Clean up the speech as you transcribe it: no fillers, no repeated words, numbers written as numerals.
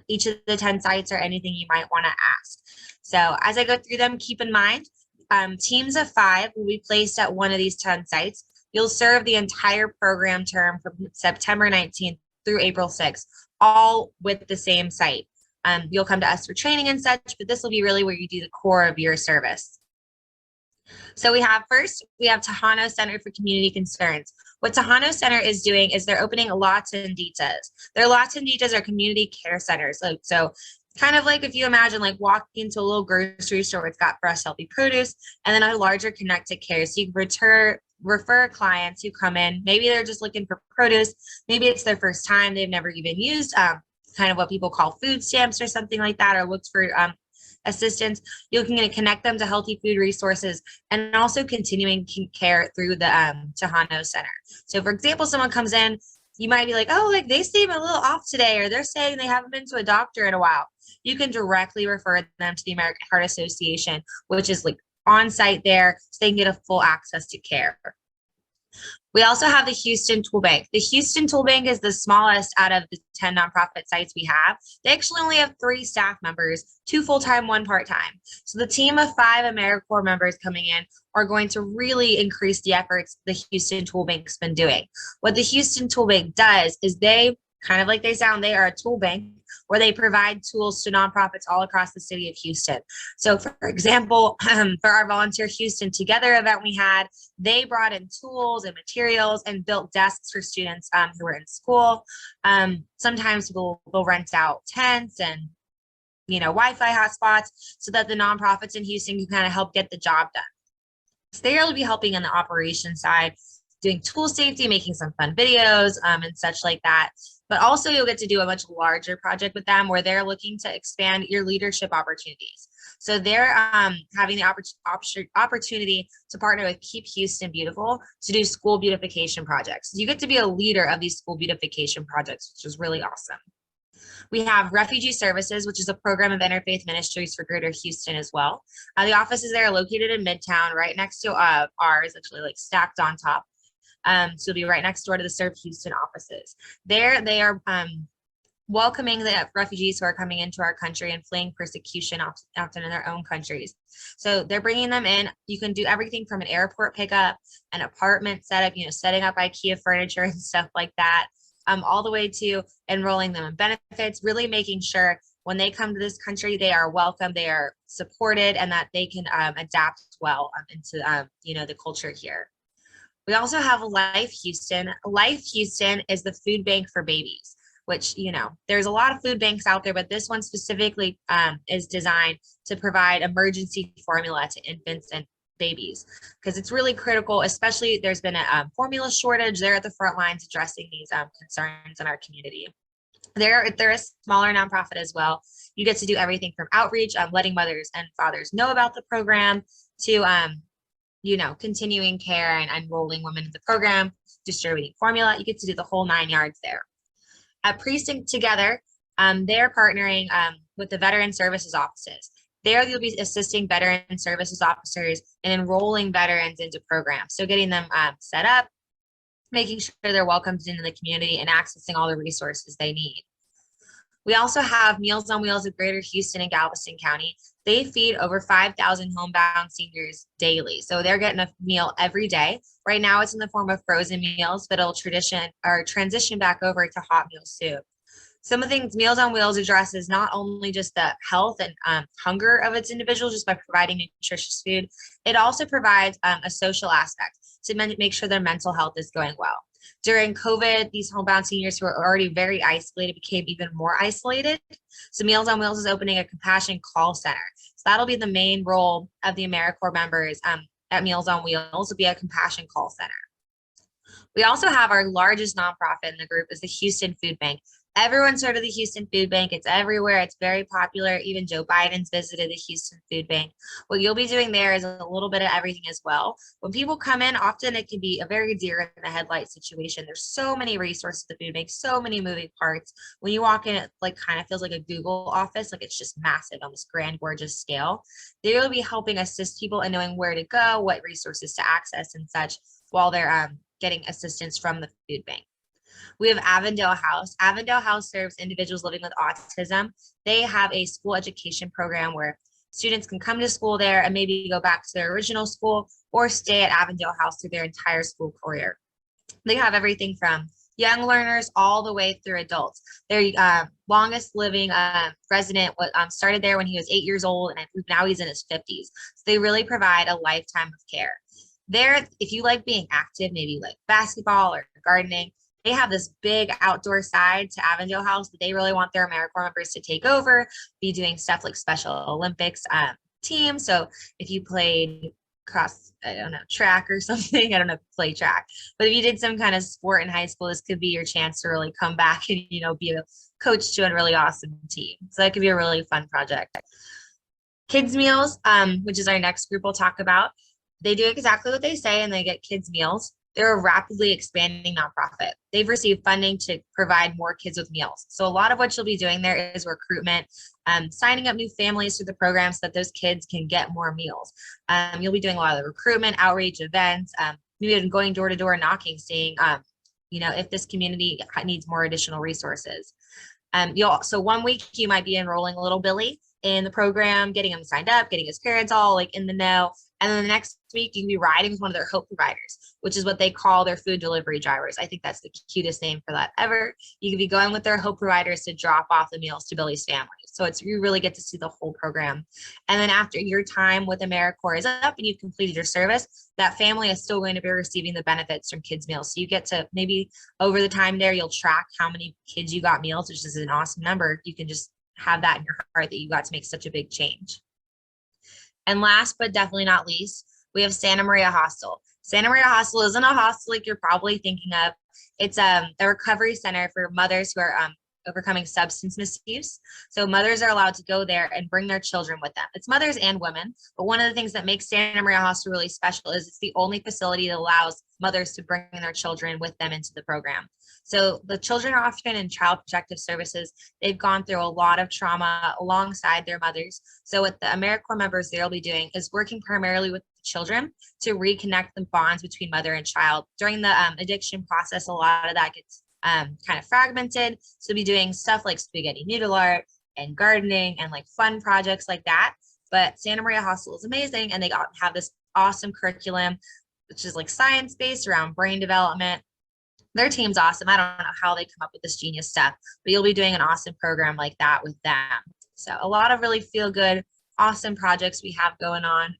each of the 10 sites or anything you might want to ask. So as I go through them, keep in mind, teams of 5 will be placed at one of these 10 sites. You'll serve the entire program term from September 19th through April 6th, all with the same site. You'll come to us for training and such, but this will be really where you do the core of your service. So we have Tejano Center for Community Concerns. What Tejano Center is doing is they're opening La Tienditas. Their La Tienditas are community care centers. So kind of like if you imagine like walking into a little grocery store, it's got fresh, healthy produce, and then a larger connected care. So you can refer clients who come in. Maybe they're just looking for produce. Maybe it's their first time. They've never even used kind of what people call food stamps or something like that, or looked for assistance. You can connect them to healthy food resources and also continuing care through the Tejano Center. So for example, someone comes in, you might be like, oh, like they seem a little off today, or they're saying they haven't been to a doctor in a while. You can directly refer them to the American Heart Association, which is like on site there, so they can get a full access to care. We also have the Houston Tool Bank. The Houston Tool Bank is the smallest out of the 10 nonprofit sites we have. They actually only have 3 staff members, 2 full-time, 1 part-time. So the team of 5 AmeriCorps members coming in are going to really increase the efforts the Houston Tool Bank's been doing. What the Houston Tool Bank does is they, kind of like they sound, they are a tool bank where they provide tools to nonprofits all across the city of Houston. So for example, for our Volunteer Houston Together event we had, they brought in tools and materials and built desks for students who were in school. Sometimes they'll rent out tents and Wi-Fi hotspots so that the nonprofits in Houston can kind of help get the job done. So they'll be helping on the operations side, doing tool safety, making some fun videos and such like that. But also you'll get to do a much larger project with them where they're looking to expand your leadership opportunities. So they're having the opportunity to partner with Keep Houston Beautiful to do school beautification projects. You get to be a leader of these school beautification projects, which is really awesome. We have Refugee Services, which is a program of interfaith ministries for Greater Houston as well. The offices there are located in Midtown, right next to ours, actually like stacked on top. So it'll be right next door to the Serve Houston offices. There, they are welcoming the refugees who are coming into our country and fleeing persecution often in their own countries. So they're bringing them in. You can do everything from an airport pickup, an apartment setup, setting up IKEA furniture and stuff like that, all the way to enrolling them in benefits, really making sure when they come to this country, they are welcome, they are supported, and that they can adapt well into the culture here. We also have Life Houston. Life Houston is the food bank for babies, which, there's a lot of food banks out there, but this one specifically is designed to provide emergency formula to infants and babies, because it's really critical, especially there's been a formula shortage. They're at the front lines addressing these concerns in our community. They're a smaller nonprofit as well. You get to do everything from outreach, letting mothers and fathers know about the program, to continuing care and enrolling women in the program, distributing formula. You get to do the whole 9 yards there. At Precinct Together, they're partnering with the Veteran Services offices. There, you'll be assisting Veteran Services officers in enrolling veterans into programs. So getting them set up, making sure they're welcomed into the community, and accessing all the resources they need. We also have Meals on Wheels of Greater Houston and Galveston County. They feed over 5,000 homebound seniors daily. So they're getting a meal every day. Right now it's in the form of frozen meals, but it'll transition back over to hot meals soon. Some of the things Meals on Wheels addresses not only just the health and hunger of its individuals just by providing nutritious food, it also provides a social aspect to make sure their mental health is going well. During COVID, these homebound seniors who are already very isolated became even more isolated. So Meals on Wheels is opening a compassion call center. So that'll be the main role of the AmeriCorps members at Meals on Wheels, will be a compassion call center. We also have our largest nonprofit in the group is the Houston Food Bank. Everyone's heard of the Houston Food Bank. It's everywhere. It's very popular. Even Joe Biden's visited the Houston Food Bank. What you'll be doing there is a little bit of everything as well. When people come in, often it can be a very deer in the headlight situation. There's so many resources at the food bank, so many moving parts. When you walk in, it kind of feels like a Google office, like it's just massive on this grand, gorgeous scale. They will be helping assist people in knowing where to go, what resources to access and such, while they're getting assistance from the food bank. We have Avondale House. Avondale House serves individuals living with autism. They have a school education program where students can come to school there and maybe go back to their original school or stay at Avondale House through their entire school career. They have everything from young learners all the way through adults. Their longest living resident started there when he was 8 years old, and now he's in his 50s. So they really provide a lifetime of care. There, if you like being active, maybe like basketball or gardening, they have this big outdoor side to Avondale House that they really want their AmeriCorps members to take over, be doing stuff like Special Olympics team. So if you played cross, I don't know, track or something, I don't know if you play track, but if you did some kind of sport in high school, this could be your chance to really come back and, be a coach to a really awesome team. So that could be a really fun project. Kids meals, which is our next group we'll talk about. They do exactly what they say and they get kids meals. They're a rapidly expanding nonprofit. They've received funding to provide more kids with meals. So a lot of what you'll be doing there is recruitment, signing up new families to the program so that those kids can get more meals. You'll be doing a lot of the recruitment, outreach, events, maybe even going door to door knocking, seeing, if this community needs more additional resources. So 1 week you might be enrolling little Billy in the program, getting him signed up, getting his parents all like in the know. And then the next week you can be riding with one of their Hope providers, which is what they call their food delivery drivers. I think that's the cutest name for that ever. You could be going with their Hope providers to drop off the meals to Billy's family. So you really get to see the whole program. And then after your time with AmeriCorps is up and you've completed your service, that family is still going to be receiving the benefits from kids meals. So you get to maybe over the time there, you'll track how many kids you got meals, which is an awesome number. You can just have that in your heart that you got to make such a big change. And last but definitely not least, we have Santa Maria Hostel. Santa Maria Hostel isn't a hostel like you're probably thinking of. It's a recovery center for mothers who are overcoming substance misuse. So mothers are allowed to go there and bring their children with them. It's mothers and women, but one of the things that makes Santa Maria Hostel really special is it's the only facility that allows mothers to bring their children with them into the program. So the children are often in child protective services. They've gone through a lot of trauma alongside their mothers. So what the AmeriCorps members they'll be doing is working primarily with the children to reconnect the bonds between mother and child. During the addiction process, a lot of that gets kind of fragmented. So be doing stuff like spaghetti noodle art and gardening and like fun projects like that. But Santa Maria Hostel is amazing, and they have this awesome curriculum, which is like science-based around brain development. Their team's awesome. I don't know how they come up with this genius stuff, but you'll be doing an awesome program like that with them. So a lot of really feel good, awesome projects we have going on.